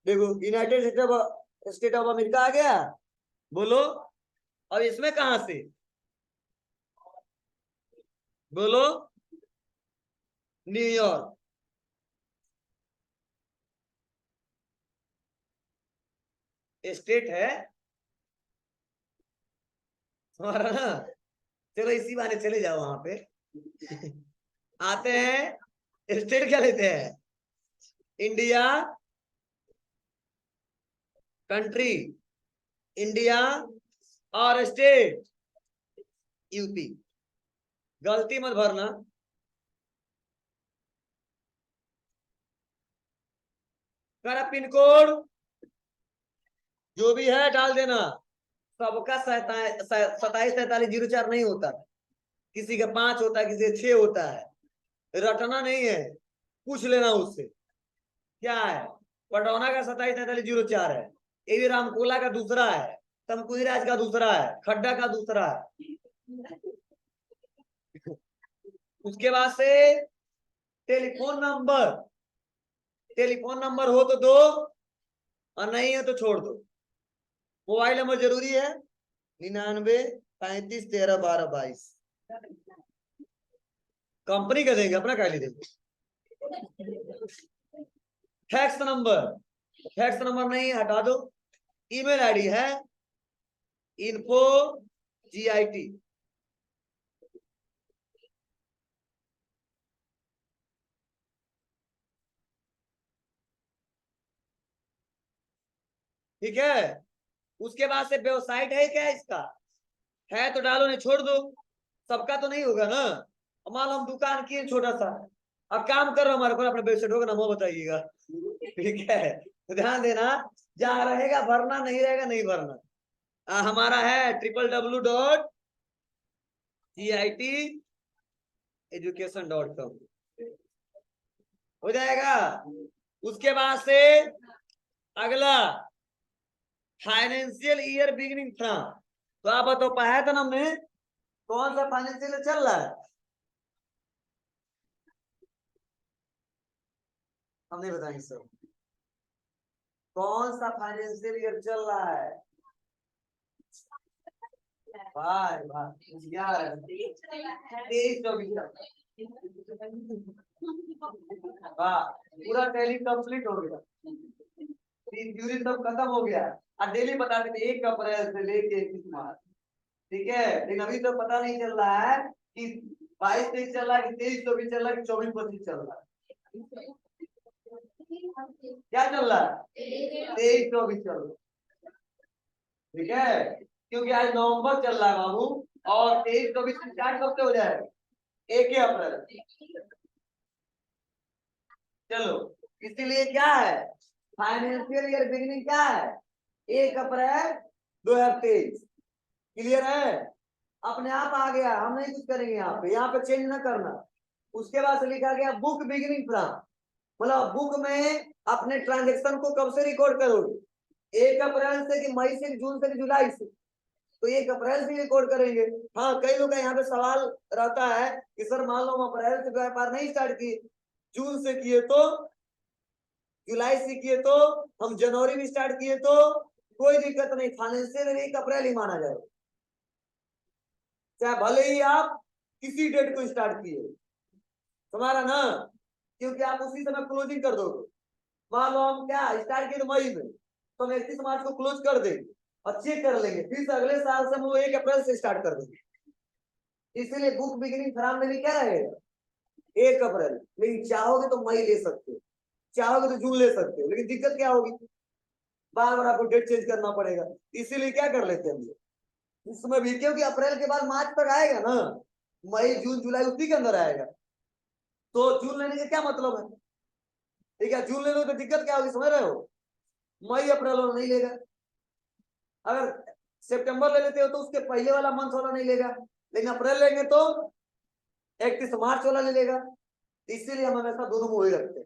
देखो यूनाइटेड स्टेट ऑफ अमेरिका आ गया, बोलो। अब इसमें कहां से, बोलो न्यूयॉर्क, स्टेट है हमारा ना, चलो इसी बहाने चले जाओ वहां पे आते हैं, स्टेट क्या लेते हैं, इंडिया, कंट्री इंडिया, और स्टेट यूपी, गलती मत भरना। कर पिन कोड जो भी है डाल देना, सबका 274304 नहीं होता, किसी का 5 होता है, किसी का 6 होता है, रटना नहीं है, पूछ लेना उससे क्या है। पटौना का 274304 है, एवी रामकोला का दूसरा है, तमकुही राज का दूसरा है, खड्डा का दूसरा है। उसके बाद से टेलीफोन नंबर, टेलीफोन नंबर हो तो दो, और नहीं है तो छोड़ दो। मोबाइल नंबर जरूरी है 99 35 13 12 22। कंपनी का देंगे, अपना क्या देंगे। फैक्स नंबर नहीं, हटा दो। ईमेल आईडी है info@git। ठीक है। उसके बाद से वेबसाइट है क्या इसका, है तो डालो, नहीं छोड़ दो। सबका तो नहीं होगा ना। मान लो हम दुकान किए छोटा सा, अब काम कर रहे हो, हमारे को अपना वेबसाइट होगा ना, वो बताइएगा। ठीक है, तो ध्यान देना, जहाँ रहेगा भरना, नहीं रहेगा नहीं भरना। हमारा है www.giteducation.com, हो जाएगा। उसके बाद से अगला फाइनेंशियल ईयर बिगिनिंग फ्रॉम, तो आप बताओ पढ़ाया था ना हमने, कौन सा फाइनेंशियल चल रहा है। हम नहीं बताएंगे सर, कौन सा फाइनेंशियल ईयर चल रहा है। भाई भाई यार 23-24, वाह, पूरा टैली कंप्लीट हो गया, थ्योरी सब खत्म हो गया। और डेली बताते थे 1 अप्रैल से लेके 31 मार्च। ठीक है, लेकिन अभी तो पता नहीं चल रहा है कि 22-23 चल रहा है कि 23-24 चल रहा है कि 24-25 चल रहा है। क्या चल रहा है, 23-24 चल रहा है। ठीक है, क्योंकि आज नवंबर चल रहा है बाबू, और 23-24 स्टार्ट कब से हो जाएगा, 1 अप्रैल। चलो, इसीलिए क्या है, फाइनेंशियल ईयर बिगिनिंग क्या है, 1 अप्रैल 2023। क्लियर है, अपने आप आ गया, हम नहीं कुछ करेंगे यहाँ पे चेंज ना करना। उसके बाद से लिखा गया बुक बिगिनिंग फ्रॉम, मतलब बुक में अपने ट्रांजेक्शन को कब से रिकॉर्ड करोगे, 1 अप्रैल से कि मई से, जून से, जुलाई से, तो 1 अप्रैल से रिकॉर्ड करेंगे। हाँ, कई लोग का यहाँ पे सवाल रहता है कि सर मान लो हम अप्रैल से व्यापार नहीं स्टार्ट किए, जून से किए तो, जुलाई से किए तो, हम जनवरी में स्टार्ट किए तो, कोई दिक्कत नहीं, फाइनेंशियल 1 अप्रैल ही माना जाएगा, चाहे भले ही आप किसी डेट को स्टार्ट किए, तुम्हारा ना, क्योंकि आप उसी समय क्लोजिंग कर दोगे। मान लो हम क्या स्टार्ट किए मई में, तो हम 31 मार्च को क्लोज कर देंगे और चेक कर लेंगे, फिर से अगले साल से हम वो 1 अप्रैल से स्टार्ट कर देंगे। इसीलिए बुक बिगिनिंग फ्रॉम में भी क्या रहेगा, 1 अप्रैल। लेकिन चाहोगे तो मई ले सकते हो, चाहोगे तो जून ले सकते हो, लेकिन दिक्कत क्या होगी, बार बार आपको डेट चेंज करना पड़ेगा। इसीलिए क्या कर लेते हैं हम लोग इसमें भी, क्योंकि अप्रैल के बाद मार्च तक आएगा ना, मई जून जुलाई उसी के अंदर आएगा, तो जून लेने का क्या मतलब है। ठीक है, जून ले लो तो दिक्कत क्या होगी, समझ रहे हो, मई अप्रैल वाला नहीं लेगा। अगर सितंबर ले लेते हो तो उसके पहले वाला मंथ वाला नहीं लेगा, लेकिन अप्रैल लेंगे तो 31 मार्च वाला ले लेगा। इसीलिए हम हमेशा दोनों को ही रखते हैं।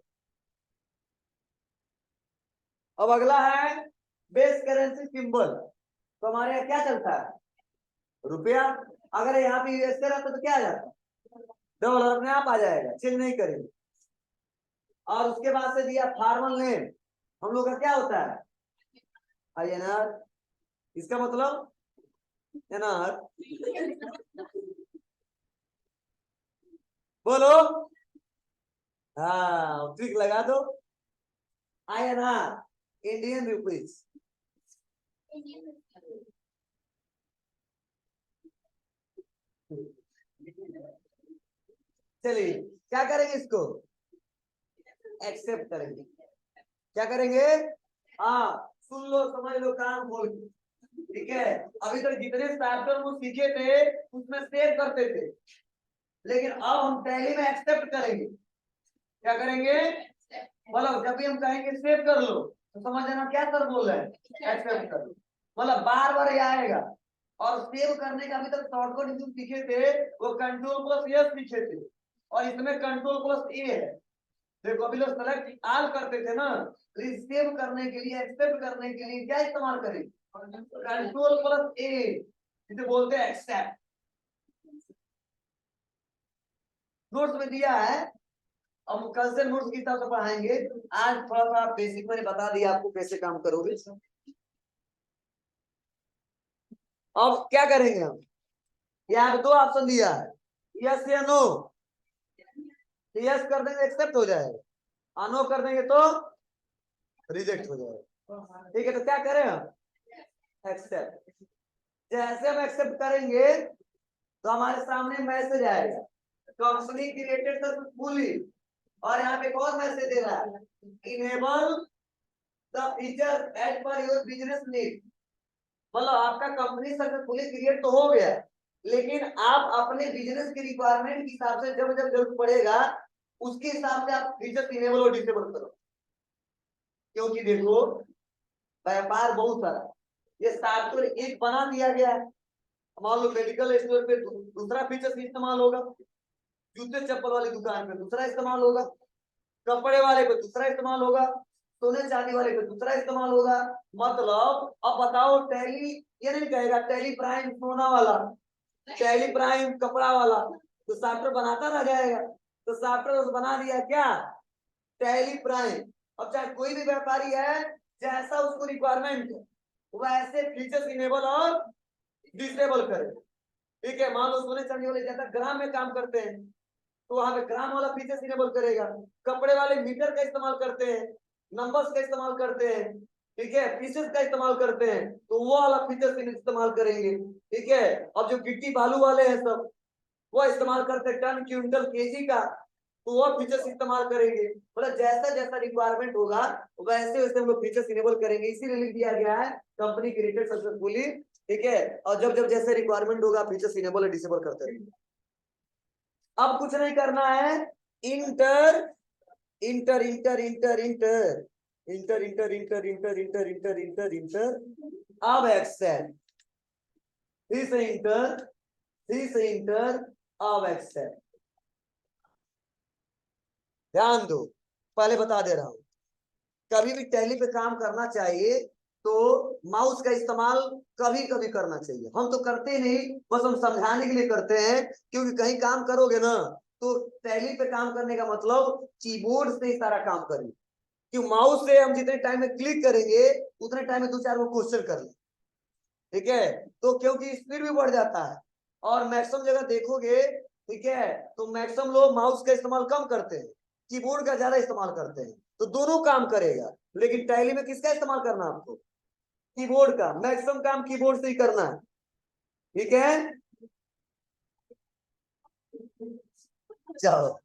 अब अगला है बेस करेंसी सिंबल, तो हमारे यहाँ क्या चलता है, रुपया। अगर यहाँ पे यूएसए रहता तो क्या आ जाता, डॉलर, अपने आप आ जाएगा, चेंज नहीं करेंगे। और उसके बाद से दिया फार्मल नेम, हम लोग का क्या होता है, INR। इसका मतलब एनआर, बोलो, हाँ ट्रिक लगा दो, INR इंडियन रुपीज। चलिए क्या करेंगे, इसको एक्सेप्ट करेंगे। क्या करेंगे, हाँ सुन लो, समझ लो, कान खोल के। ठीक है, अभी तक जितने चैप्टर वो सीखे थे उसमें सेव करते थे, लेकिन अब हम टैली में एक्सेप्ट करेंगे। क्या करेंगे, मतलब जब भी हम कहेंगे सेव कर लो, तो समझ जाना क्या सर बोल रहे हैं, एक्सेप्ट कर लो, मतलब बार बार ये आएगा। और सेव करने का अभी तक शॉर्टकट जो सीखे थे वो कंट्रोल+S सीखे थे, और इसमें कंट्रोल+A है। देखो अभी लोग सेलेक्ट आल करते थे ना, सेव करने के लिए, एक्सेप्ट करने के लिए क्या इस्तेमाल करें, कंट्रोल+A, जिसे बोलते हैं एक्सेप्ट। नोट्स में दिया है, अब कल से नोट्स के हिसाब से पढ़ाएंगे। आज थोड़ा सा बेसिक मैंने बता दिया आपको कैसे काम करोगे। अब क्या करेंगे हम, यहाँ पे दो ऑप्शन दिया है, यस या नो। यस कर देंगे एक्सेप्ट हो जाएगा, नो कर देंगे तो रिजेक्ट हो जाएगा। ठीक है, तो क्या करें हम, एक्सेप्ट। जैसे हम एक्सेप्ट करेंगे तो हमारे सामने मैसेज आएगा, कंपनी क्रिएटेड सक्सेसफुली, और यहाँ पे कौन मैसेज दे रहा है, enable the feature as per your business need. मतलब आपका कंपनी सक्सेसफुली क्रिएट तो हो गया, लेकिन आप अपने बिजनेस की रिक्वायरमेंट के हिसाब से जब जब जरूरत पड़ेगा उसके हिसाब से आप फीचर इनेबल और डिसेबल करो। क्योंकि देखो व्यापार बहुत सारा, ये सॉफ्टवेयर एक बना दिया गया है, मान लो मेडिकल स्टोर पे दूसरा फीचर इस्तेमाल होगा, जूते चप्पल वाली दुकान पे दूसरा इस्तेमाल होगा, कपड़े वाले पे दूसरा इस्तेमाल होगा, सोने चांदी वाले पे दूसरा इस्तेमाल होगा। मतलब अब बताओ, टैली ये नहीं कहेगा टैली प्राइम सोना वाला, टैली प्राइम कपड़ा वाला, तो सॉफ्टवेयर बनाता रह जाएगा। तो सॉफ्टवेयर बना दिया क्या, टैली प्राइम। अब चाहे कोई भी व्यापारी है, जैसा उसको रिक्वायरमेंट है वैसे फीचर्स इनेबल और डिसेबल करे। ठीक है, मान लो सोने चांदी वाले ज्यादा ग्राम में काम करते हैं तो वहां पे ग्राम वाला फीचर्स इनेबल करेगा। कपड़े वाले मीटर का इस्तेमाल करते हैं, नंबर्स का इस्तेमाल करते हैं, ठीक है, पीसेस का इस्तेमाल करते हैं, तो वो वाला फीचर्स इस्तेमाल करेंगे। ठीक है, अब जो गिट्टी बालू वाले हैं सब वो इस्तेमाल करते हैं टन क्विंटल केजी का, तो वो फीचर्स इस्तेमाल करेंगे। मतलब जैसा जैसा रिक्वायरमेंट होगा वैसे वैसे हम लोग फीचर्स इनेबल करेंगे, इसीलिए लिख दिया गया है कंपनी क्रिएटेड सक्सेसफुली। ठीक है, और जब जब जैसे रिक्वायरमेंट होगा फीचर्स इनेबल और डिसेबल करते रहेंगे। अब कुछ नहीं करना है, inter inter inter inter inter inter inter inter inter inter inter inter inter अब एक्सेप्ट, फिर से इंटर, फिर से इंटर, अब एक्सेप्ट। ध्यान दो, पहले बता दे रहा हूं, कभी भी टैली पे काम करना चाहिए तो माउस का इस्तेमाल कभी कभी करना चाहिए। हम तो करते नहीं, बस हम समझाने के लिए करते हैं, क्योंकि कहीं काम करोगे ना तो टैली पे काम करने का मतलब कीबोर्ड से ही सारा काम करेंगे, क्यों माउस से हम जितने टाइम में क्लिक करेंगे उतने टाइम में दो चार वो क्वेश्चन कर लें। ठीक है, तो क्योंकि स्पीड भी बढ़ जाता है, और मैक्सिमम जगह देखोगे, ठीक है, तो मैक्सिमम लोग माउस का इस्तेमाल कम करते हैं, कीबोर्ड का ज्यादा इस्तेमाल करते हैं, तो दोनों काम करेगा। लेकिन टैली में किसका इस्तेमाल करना है आपको, कीबोर्ड का, मैक्सिमम काम कीबोर्ड से ही करना है। ठीक है, चलो।